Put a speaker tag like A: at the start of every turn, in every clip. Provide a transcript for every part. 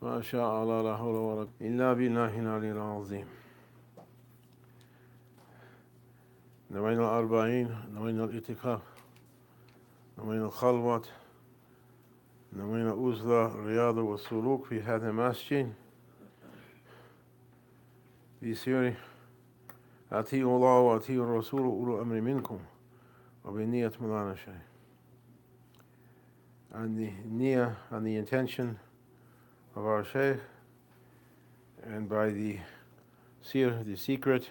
A: ما شاء الله لا حول ولا قوة إلا بالله العلي العظيم. نوينا الأربعين، نوينا الاعتكاف، نوينا الخلوة، نوينا أزلة الرياضة والسلوك في هذا المسجد بسير أطيعوا الله وأطيعوا الرسول وأولو الأمر منكم وبنية مولانا Shaykh. And the niyyah and the intention of our Shaykh, and by the seer, the secret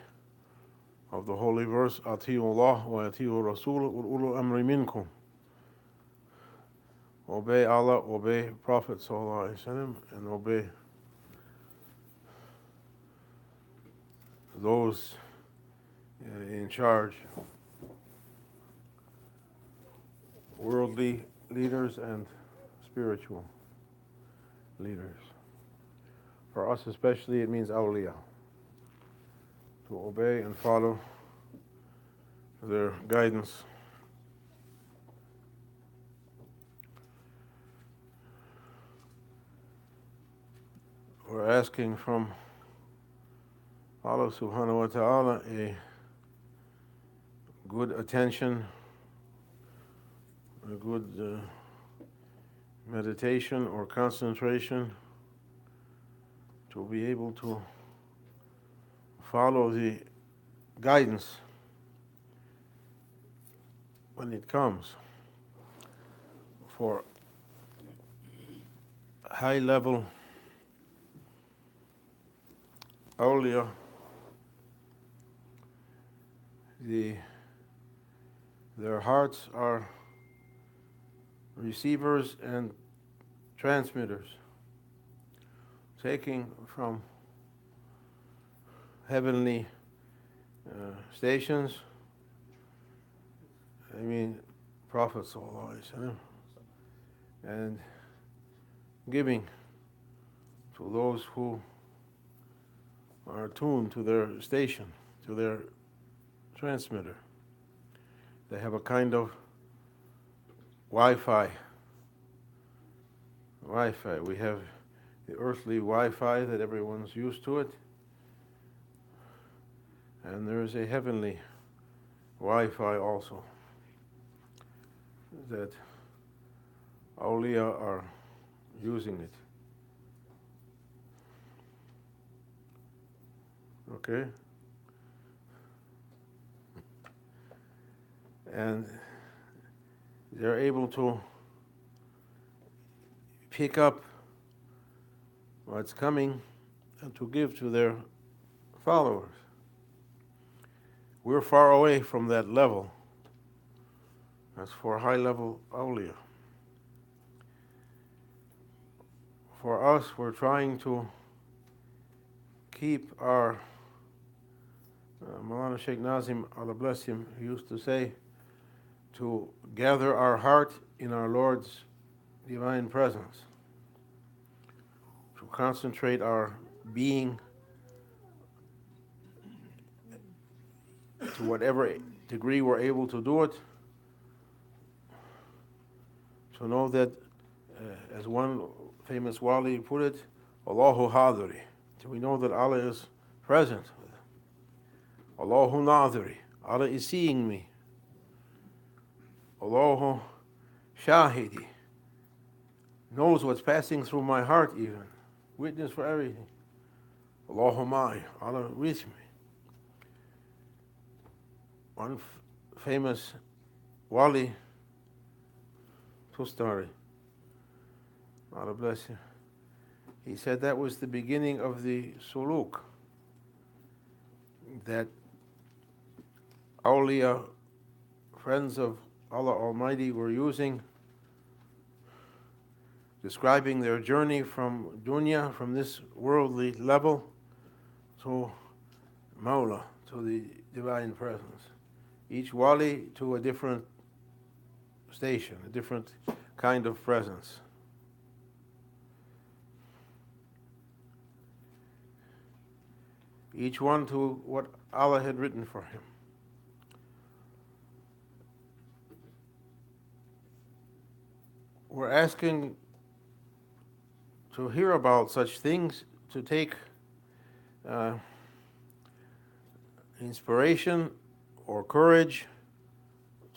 A: of the holy verse, أطيعوا الله وأطيعوا الرسول وأولو الأمر منكم. Obey Allah, obey Prophet sallallahu alaihi wasallam, and obey those in charge, worldly leaders and spiritual leaders. For us especially, it means awliya, to obey and follow their guidance. We're asking from Allah subhanahu wa ta'ala a good attention, a good meditation or concentration to be able to follow the guidance when it comes for high level awliya. Their hearts are receivers and transmitters, taking from heavenly stations, Prophet sallallahu alaihi wasallam, and giving to those who are tuned to their station, to their transmitter. They have a kind of Wi-Fi. We have the earthly Wi-Fi that everyone's used to it, and there is a heavenly Wi-Fi also that awliya are using it. Okay? And they're able to pick up what's coming and to give to their followers. We're far away from that level. That's for high level awliya. For us, we're trying to keep our Maulana Shaykh Nazim, Allah bless him, used to say, to gather our heart in our Lord's divine presence, to concentrate our being to whatever degree we're able to do it, to know that, as one famous wali put it, Allahu hadiri. We know that Allah is present. Allahu nadiri. Allah is seeing me. Allahu shahidi. Knows what's passing through my heart even. Witness for everything. Allahu ma'i. Allah with me. One famous wali, Tustari, Allah bless him, he said that was the beginning of the suluk, that awliya, friends of Allah Almighty, were using, describing their journey from dunya, from this worldly level, to Mawla, to the divine presence. Each wali to a different station, a different kind of presence. Each one to what Allah had written for him. We're asking to hear about such things, to take inspiration or courage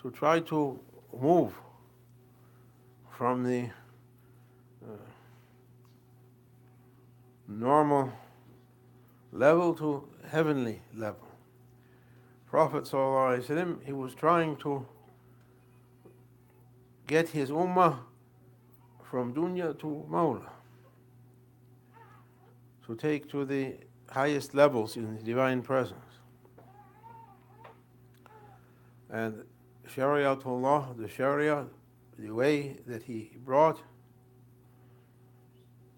A: to try to move from the normal level to heavenly level. Prophet ﷺ, he was trying to get his ummah from dunya to Mawla, to take to the highest levels in the divine presence. And Shariatullah, the Sharia, the way that he brought,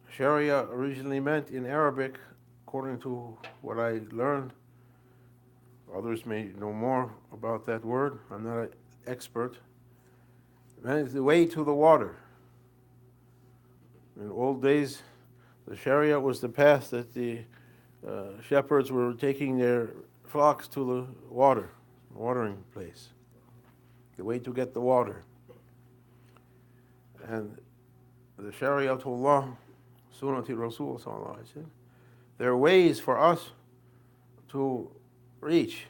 A: Sharia originally meant in Arabic, according to what I learned, others may know more about that word, I'm not an expert, it meant the way to the water. In old days, the Sharia was the path that the shepherds were taking their flocks to the watering place, the way to get the water. And the Shariatullah, Sunnati Rasul sallallahu alaihi wasallam, there are ways for us to reach.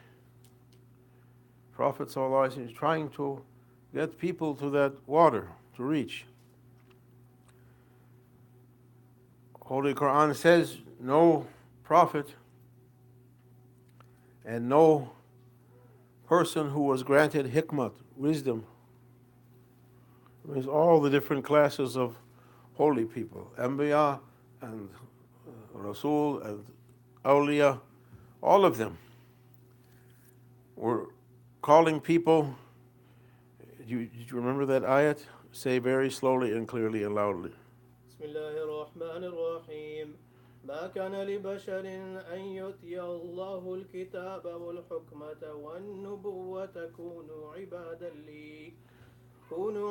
A: Prophet sallallahu alaihi wasallam is trying to get people to that water to reach. Holy Quran says no prophet and no person who was granted hikmat, wisdom. There's all the different classes of holy people, Anbiya and Rasul and Awliya, all of them were calling people. Did you remember that ayat? Say very slowly and clearly and loudly.
B: بسم الله الرحمن الرحيم ما كان لبشر أن يؤتي الله الكتاب والحكمة والنبوة كونوا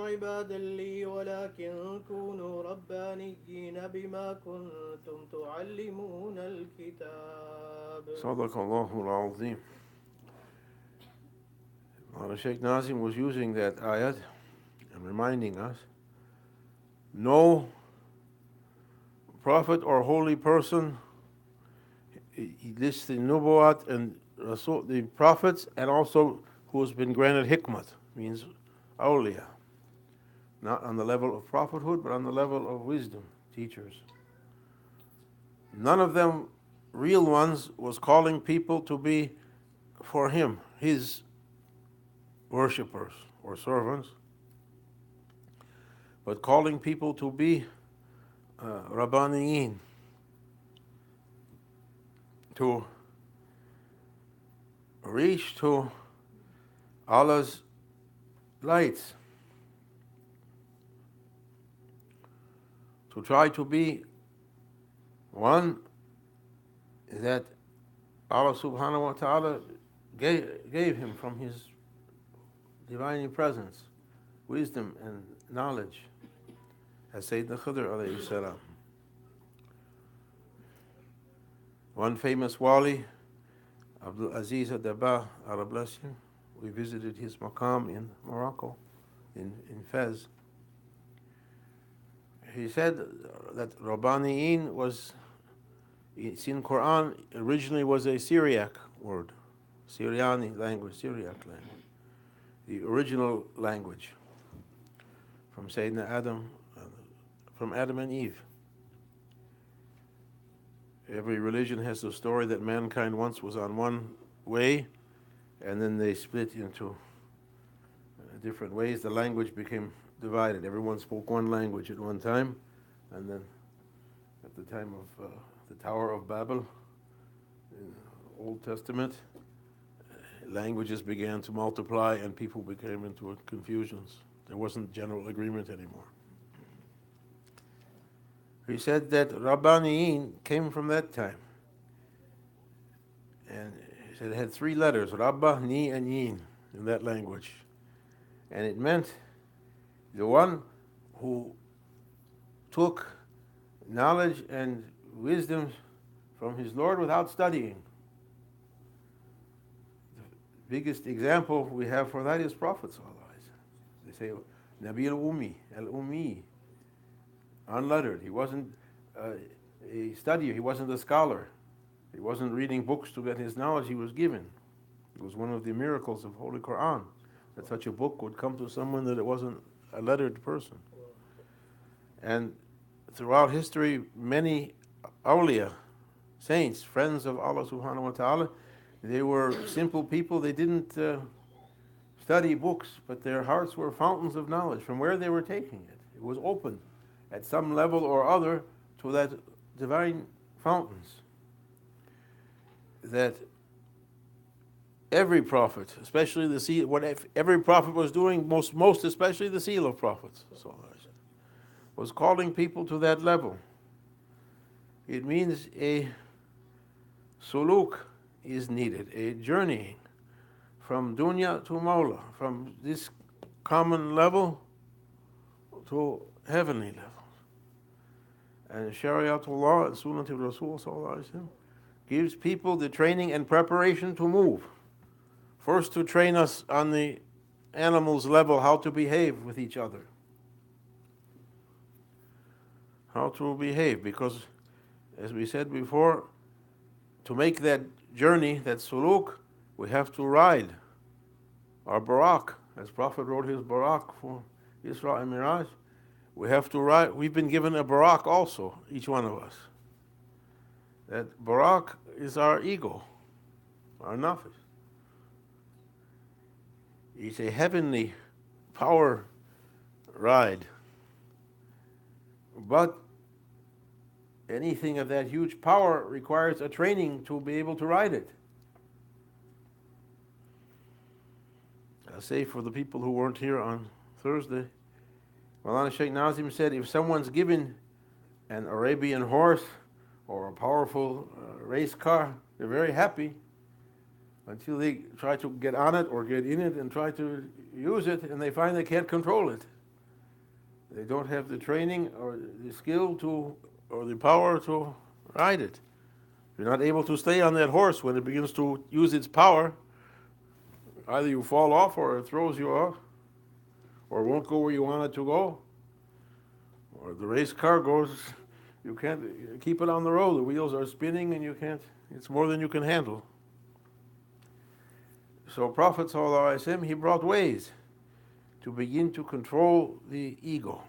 B: عبادا لي ولكن كونوا ربانيين بما كنتم تعلمون الكتاب.
A: صدق الله العظيم. Shaykh Nazim was using that ayat and reminding us, no prophet or holy person, he lists the nubuwat and Rasul, the prophets, and also who has been granted hikmat, means awliya, not on the level of prophethood, but on the level of wisdom, teachers. None of them, real ones, was calling people to be for him, his worshippers or servants, but calling people to be Rabbaniyin, to reach to Allah's lights, to try to be one that Allah subhanahu wa ta'ala gave him from his divine presence, wisdom and knowledge, as Sayyidina Khidr alayhi salam. One famous wali, Abdul Aziz Adaba, Allah bless him, we visited his maqam in Morocco, in Fez. He said that Rabbaniyin was, it's in Quran, originally was a Syriac word, Syriani language, Syriac language, the original language from Sayyidina Adam, from Adam and Eve. Every religion has the story that mankind once was on one way, and then they split into different ways. The language became divided. Everyone spoke one language at one time, and then at the time of the Tower of Babel, in the Old Testament, languages began to multiply and people became into confusions. There wasn't general agreement anymore. He said that Rabbaniyin came from that time. And he said it had three letters, Rabba, Ni, and Yin, in that language. And it meant the one who took knowledge and wisdom from his Lord without studying. The biggest example we have for that is Prophet sallallahu alaihi wasallam. They say Nabi al-Ummi, unlettered. He wasn't a studier. He wasn't a scholar. He wasn't reading books to get his knowledge. He was given. It was one of the miracles of Holy Quran that such a book would come to someone that it wasn't a lettered person. And throughout history, many awliya, saints, friends of Allah subhanahu wa ta'ala, they were simple people. They didn't study books, but their hearts were fountains of knowledge from where they were taking it. It was open at some level or other to that divine fountains. That every prophet, especially the seal, what every prophet was doing, most especially the seal of prophets, was calling people to that level. It means a suluk is needed, a journeying from dunya to Mawla, from this common level to heavenly levels. And Shariatullah and Sunnah Rasul sallallahu alaihi wasallam gives people the training and preparation to move. First, to train us on the animals level, how to behave with each other. How to behave, because as we said before, to make that journey, that suluk, we have to ride our barak, as Prophet wrote his barak for Isra and Miraj. We have to ride. We've been given a barak also, each one of us. That barak is our ego, our nafis. It's a heavenly power ride. But anything of that huge power requires a training to be able to ride it. I'll say for the people who weren't here on Thursday, Maulana Sheikh Nazim said, if someone's given an Arabian horse or a powerful race car, they're very happy until they try to get on it or get in it and try to use it, and they find they can't control it. They don't have the training or the skill to, or the power to ride it. You're not able to stay on that horse when it begins to use its power. Either you fall off or it throws you off, or won't go where you want it to go, or the race car goes, you can't keep it on the road. The wheels are spinning and you can't, it's more than you can handle. So Prophet ﷺ, he brought ways to begin to control the ego.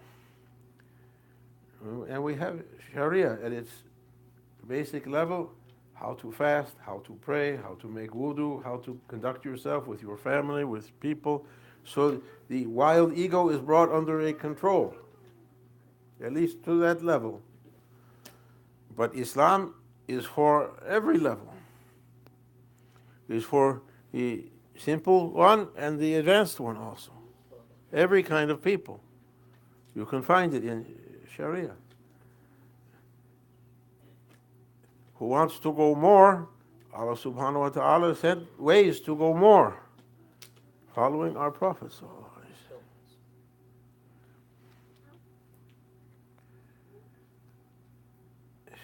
A: And we have Sharia at its basic level, how to fast, how to pray, how to make wudu, how to conduct yourself with your family, with people. So the wild ego is brought under a control, at least to that level. But Islam is for every level. It's for the simple one and the advanced one also. Every kind of people. You can find it in Sharia. Who wants to go more, Allah subhanahu wa ta'ala said ways to go more, following our Prophet.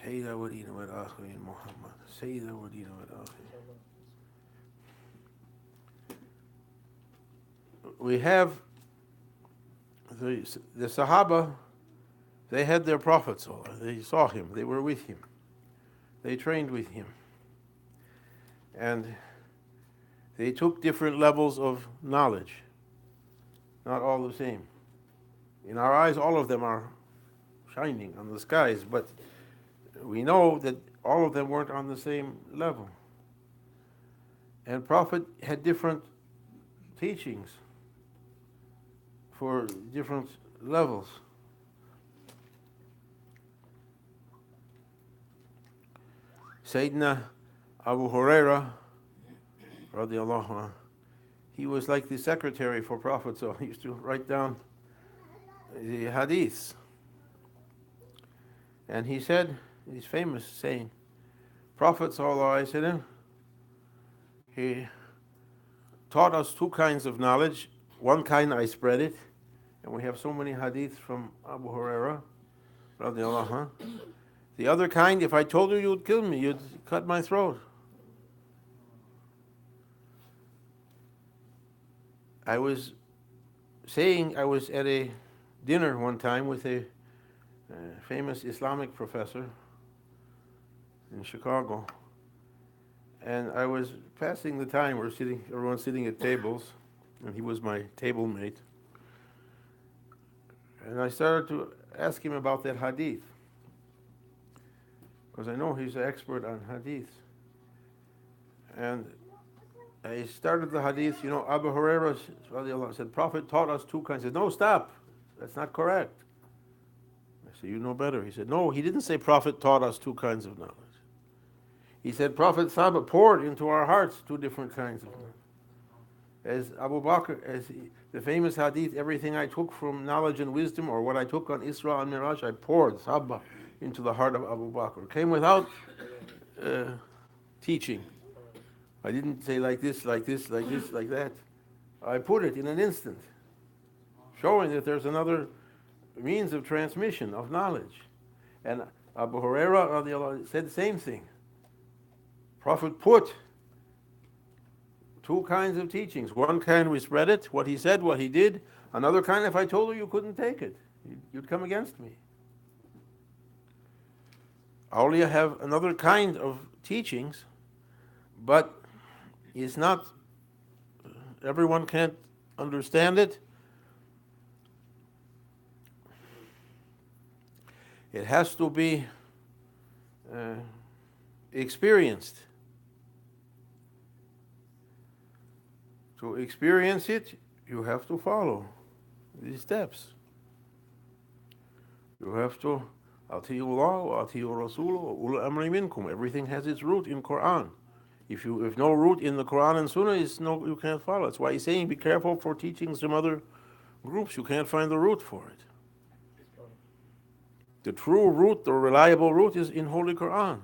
A: Sayyida Wadina wal Akhirin Muhammad. Sayyida Wadina wal Akhirin. We have the Sahaba, they had their Prophet, they saw him, they were with him, they trained with him, and they took different levels of knowledge, not all the same. In our eyes, all of them are shining on the skies, but we know that all of them weren't on the same level. And Prophet had different teachings for different levels. Sayyidina Abu Huraira, radiallahu anhu, he was like the secretary for Prophet, so he used to write down the hadiths. And he said, his famous saying, Prophet sallallahu alaihi wasallam, he taught us two kinds of knowledge. One kind I spread it, and we have so many hadiths from Abu Huraira, radiallahu anhu. The other kind, if I told you, you'd kill me, you'd cut my throat. I was at a dinner one time with a a famous Islamic professor in Chicago. And I was passing the time, everyone's sitting at tables, and he was my table mate. And I started to ask him about that hadith, because I know he's an expert on hadith. And I started the hadith, Abu Hurairah said, Prophet taught us two kinds. I said, no, stop. That's not correct. I said, you know better. He said, no, he didn't say Prophet taught us two kinds of knowledge. He said, Prophet Sahaba poured into our hearts two different kinds of knowledge. As Abu Bakr, the famous hadith, everything I took from knowledge and wisdom, or what I took on Isra and Miraj, I poured Sahaba into the heart of Abu Bakr. It came without teaching. I didn't say like this, like this, like this, like that. I put it in an instant, showing that there's another means of transmission of knowledge. And Abu Hurairah said the same thing. Prophet put two kinds of teachings. One kind we spread it, what he said, what he did. Another kind, if I told you couldn't take it, you'd come against me. Awliya have another kind of teachings, but it's not, everyone can't understand it. It has to be experienced. To experience it, you have to follow these steps. You have to, Ati'u Allah wa Ati'u Rasul wa Ul Amri Minkum. Everything has its root in Quran. If no root in the Quran and Sunnah, you can't follow. That's why he's saying be careful for teaching some other groups. You can't find the root for it. The true root, the reliable root, is in Holy Quran.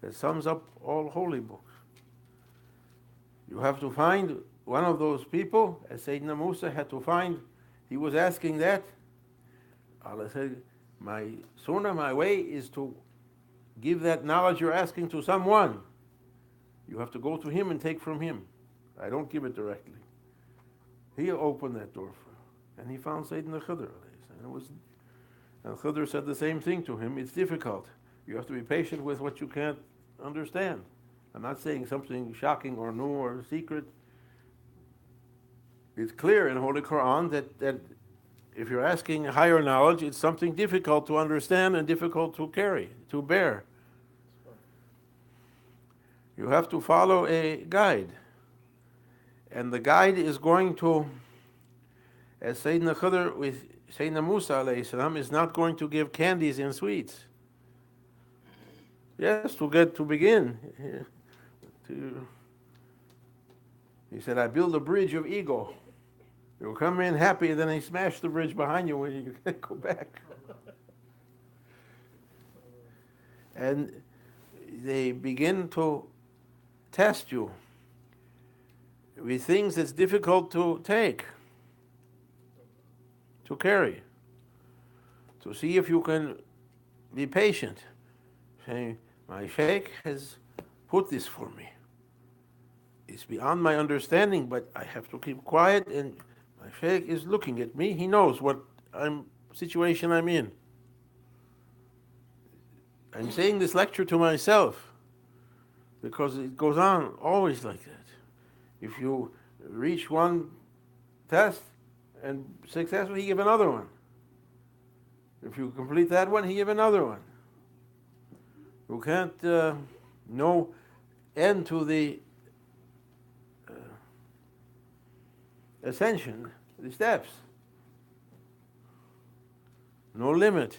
A: That sums up all holy books. You have to find one of those people, as Sayyidina Musa had to find. He was asking that. Allah said, my sunnah, my way is to give that knowledge you're asking to someone. You have to go to him and take from him. I don't give it directly. He opened that door for him. And he found Sayyidina Khidr. And Khidr said the same thing to him. It's difficult. You have to be patient with what you can't understand. I'm not saying something shocking or new or secret. It's clear in Holy Quran that if you're asking higher knowledge, it's something difficult to understand and difficult to carry, to bear. You have to follow a guide. And the guide is going to, as Sayyidina Khidr with Sayyidina Musa alayhi salam, is not going to give candies and sweets. Yes, to begin. He said, I build a bridge of ego. You'll come in happy, and then he smashed the bridge behind you when you can't go back. And they begin to test you with things that's difficult to take, to carry, to see if you can be patient. Saying, my Shaykh has put this for me. It's beyond my understanding, but I have to keep quiet, and my Shaykh is looking at me. He knows what situation I'm in. I'm saying this lecture to myself because it goes on always like that. If you reach one test and successful, he give another one. If you complete that one, he give another one. You can't no end to the ascension, the steps. No limit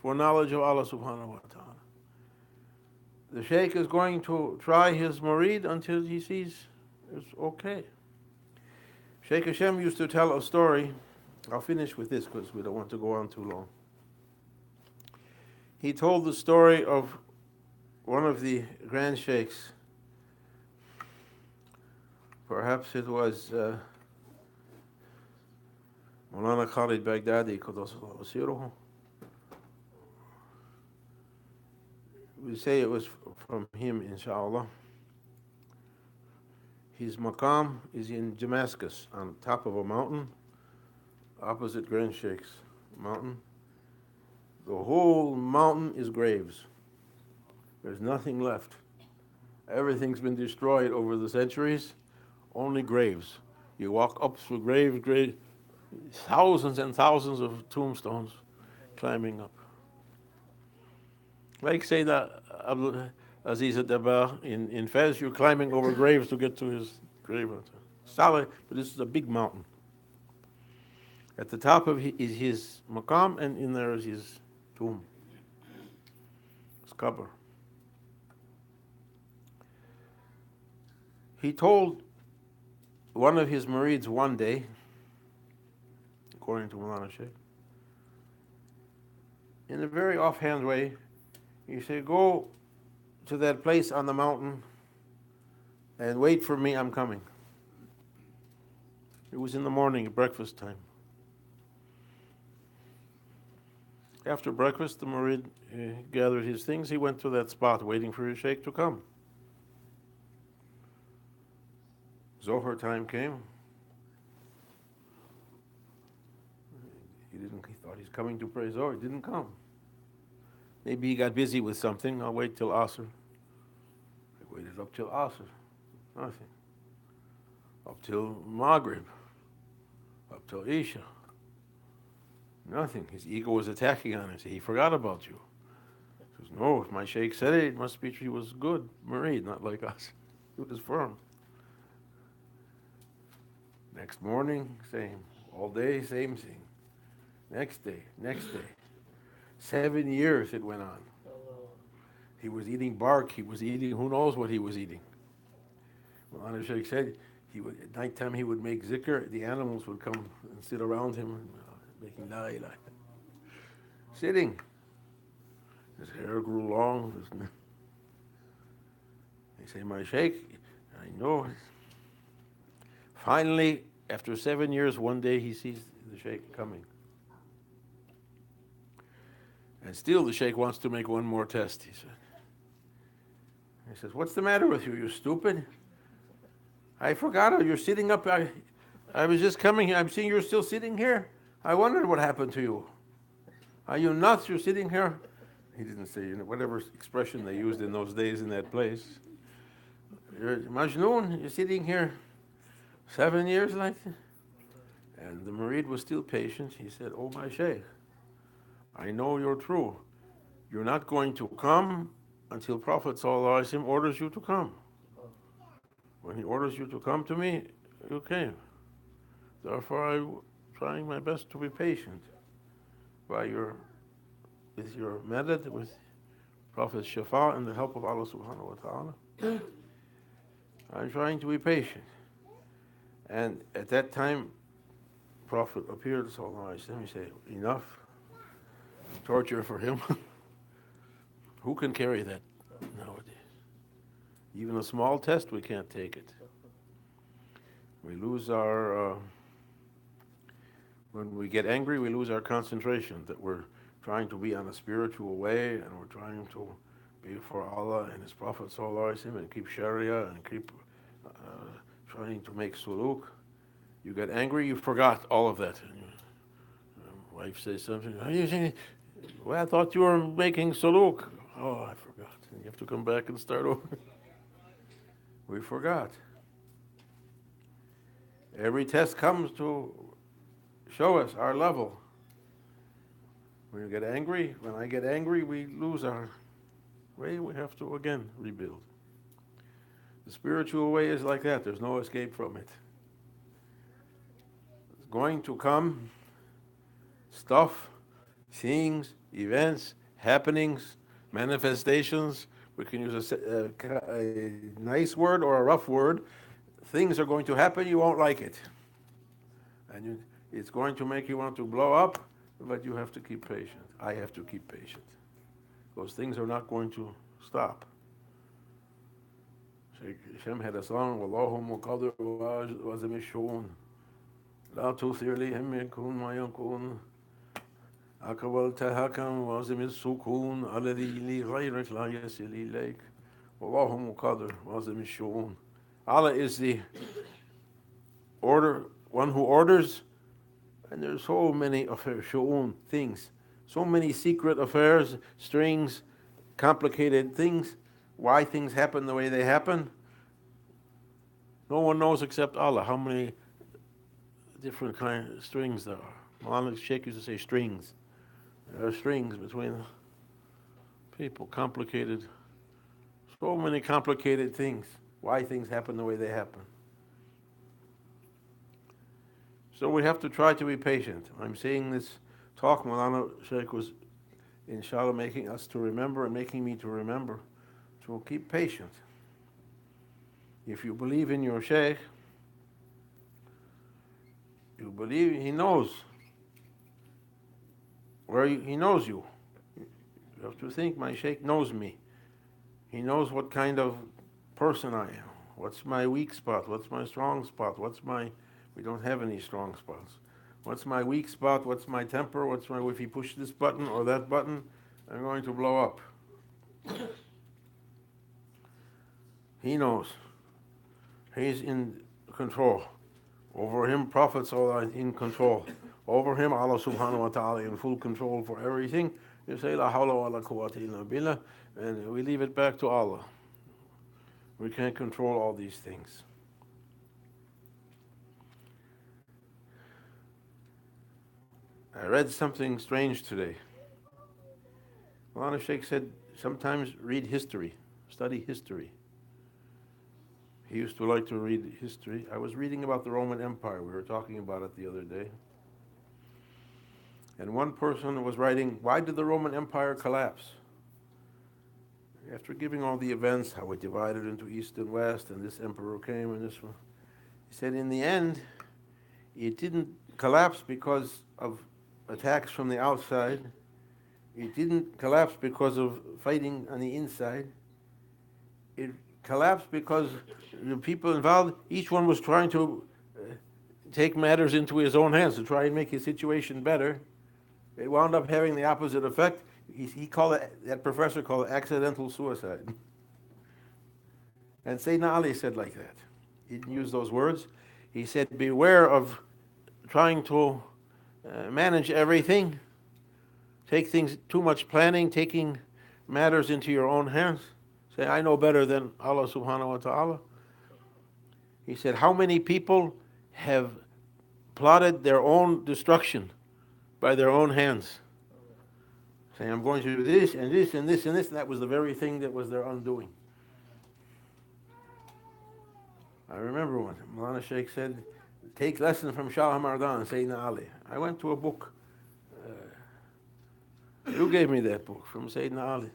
A: for knowledge of Allah subhanahu wa ta'ala. The Shaykh is going to try his murid until he sees it's okay. Shaykh Hashem used to tell a story. I'll finish with this because we don't want to go on too long. He told the story of one of the grand sheikhs. Perhaps it was Maulana Khalid Baghdadi, Qaddasallahu Siruhu. We say it was from him, inshallah. His maqam is in Damascus, on top of a mountain, opposite Grand Sheikh's mountain. The whole mountain is graves. There's nothing left. Everything's been destroyed over the centuries, only graves. You walk up through graves, thousands and thousands of tombstones climbing up. Like say that Abdul Aziz Dabar in Fez, you're climbing over graves to get to his grave. Solid, but this is a big mountain. At the top of is his maqam, and in there is his tomb, his qabr. He told one of his murids one day, according to Mulana Shaykh, in a very offhand way, he said, go to that place on the mountain and wait for me, I'm coming. It was in the morning, at breakfast time. After breakfast, the murid gathered his things. He went to that spot waiting for his sheikh to come. Zohar time came. He thought he's coming to pray Zohar. He didn't come. Maybe he got busy with something. I'll wait till Asr. I waited up till Asr. Nothing. Up till Maghrib. Up till Isha. Nothing. His ego was attacking on him. He forgot about you. He says, no, if my sheikh said it, it must be he was good. Murid, not like us. He was firm. Next morning, same. All day, same thing. Next day. 7 years it went on. He was eating bark. He was eating, who knows what he was eating. Well, the Sheikh said, at nighttime he would make zikr. The animals would come and sit around him, making la ilaha. Sitting. His hair grew long. They say, my Sheikh, I know. Finally, after 7 years, one day he sees the Sheikh coming. And still the Sheikh wants to make one more test, he said. He says, what's the matter with you? You stupid? I forgot, you're sitting up. I was just coming here. I'm seeing you're still sitting here. I wondered what happened to you. Are you nuts? You're sitting here. He didn't say, whatever expression they used in those days in that place. You're Majnoon, you're sitting here 7 years like that? And the murid was still patient. He said, oh my Shaykh, I know you're true. You're not going to come until Prophet ﷺ orders you to come. When he orders you to come to me, you came. Therefore, I'm trying my best to be patient with your madad, with Prophet Shafa and the help of Allah subhanahu wa ta'ala. I'm trying to be patient. And at that time, Prophet appeared, sallallahu alayhi wa sallam. He said, enough torture for him. Who can carry that nowadays? Even a small test, we can't take it. We lose our, when we get angry, we lose our concentration, that we're trying to be on a spiritual way, and we're trying to be for Allah and His Prophet sallallahu alaihi wasallam, and keep Sharia, and keep trying to make suluk. You get angry, you forgot all of that. And your wife says something, are you saying, well, I thought you were making suluk. Oh, I forgot. And you have to come back and start over. We forgot. Every test comes to show us our level. When you get angry, when I get angry, we lose our way. We have to again rebuild. The spiritual way is like that. There's no escape from it. It's going to come stuff, things, events, happenings, manifestations. We can use a nice word or a rough word. Things are going to happen, you won't like it. And it's going to make you want to blow up, but you have to keep patient. I have to keep patient. Those things are not going to stop. Shaykh Shem had a song, Wallahu muqadir wa zamishun. La tusir li him yakun ma yakun. Akawal tahakam wa zamissukun. Alladhi li ghayrak la yasil ilayk. Wallahu muqadir wa zamishun. Allah is the one who orders, and there's so many of her shu'un things So many secret affairs, strings, complicated things, why things happen the way they happen. No one knows except Allah how many different kind of strings there are. Maulana Shaykh used to say strings. There are strings between people, complicated, so many complicated things, why things happen the way they happen. So we have to try to be patient. I'm saying this talk, Maulana Shaykh was, inshallah, making us to remember and making me to remember. So keep patient. If you believe in your Shaykh, you believe he knows where he knows you. You have to think, my Shaykh knows me. He knows what kind of person I am. What's my weak spot? What's my strong spot? We don't have any strong spots. What's my weak spot? What's my temper? If you push this button or that button, I'm going to blow up. He knows. He's in control. Over him, prophets are in control. Over him, Allah subhanahu wa ta'ala in full control for everything. You say, La hawla wa la quwwata illa billah, and we leave it back to Allah. We can't control all these things. I read something strange today. Maulana Shaykh said, sometimes read history, study history. He used to like to read history. I was reading about the Roman Empire. We were talking about it the other day. And one person was writing, why did the Roman Empire collapse? After giving all the events, how it divided into East and West, and this emperor came and this one. He said, in the end, it didn't collapse because of attacks from the outside. It didn't collapse because of fighting on the inside. It collapsed because the people involved, each one was trying to take matters into his own hands to try and make his situation better. It wound up having the opposite effect. He called it, that professor called it accidental suicide. And Sayyidina Ali said like that. He didn't use those words. He said, beware of trying to manage everything, take things, too much planning, taking matters into your own hands. Say, I know better than Allah subhanahu wa ta'ala. He said, how many people have plotted their own destruction by their own hands? Saying, I'm going to do this and this and this and this, and that was the very thing that was their undoing. I remember when Maulana Shaykh said, take lesson from Shah Mardan, Sayyidina Ali. I went to a book. You gave me that book from Sayyidina Ali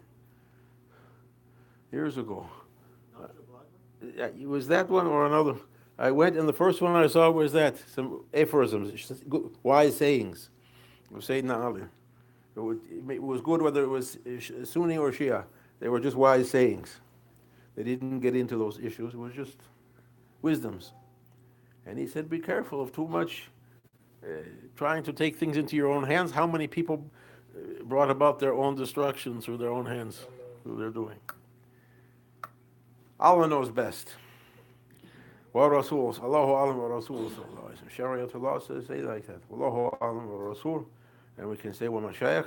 A: years ago. It was that one or another. I went, and the first one I saw was that, some aphorisms, wise sayings of Sayyidina Ali. It was good whether it was Sunni or Shia. They were just wise sayings. They didn't get into those issues. It was just wisdoms. And he said, be careful of too much trying to take things into your own hands. How many people brought about their own destruction through their own hands, through their doing? Allah knows best. Wa Rasul, Allahu Alam wa Rasul. Shariatullah says, say like that. Allahu Alam wa Rasul. And we can say, wa Mashayikh.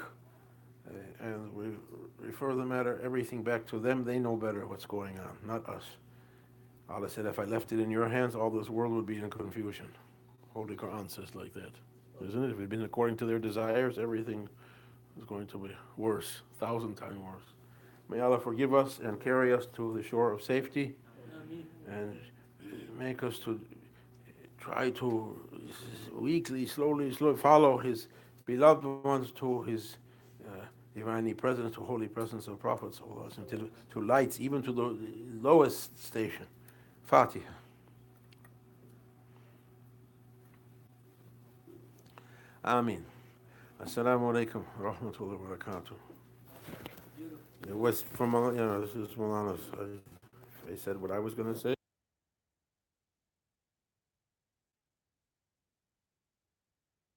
A: And we refer the matter, everything back to them. They know better what's going on, not us. Allah said, if I left it in your hands, all this world would be in confusion. Holy Quran says like that, isn't it? If it had been according to their desires, everything is going to be worse, 1,000 times worse. May Allah forgive us and carry us to the shore of safety, and make us to try to weekly, slowly follow His beloved ones to His divinely presence, to holy presence of prophets, to lights, even to the lowest station. Fatiha. Ameen. Assalamu alaikum wa rahmatullahi wa barakatuh. It was from, this is Maulana's. I said what I was going to say.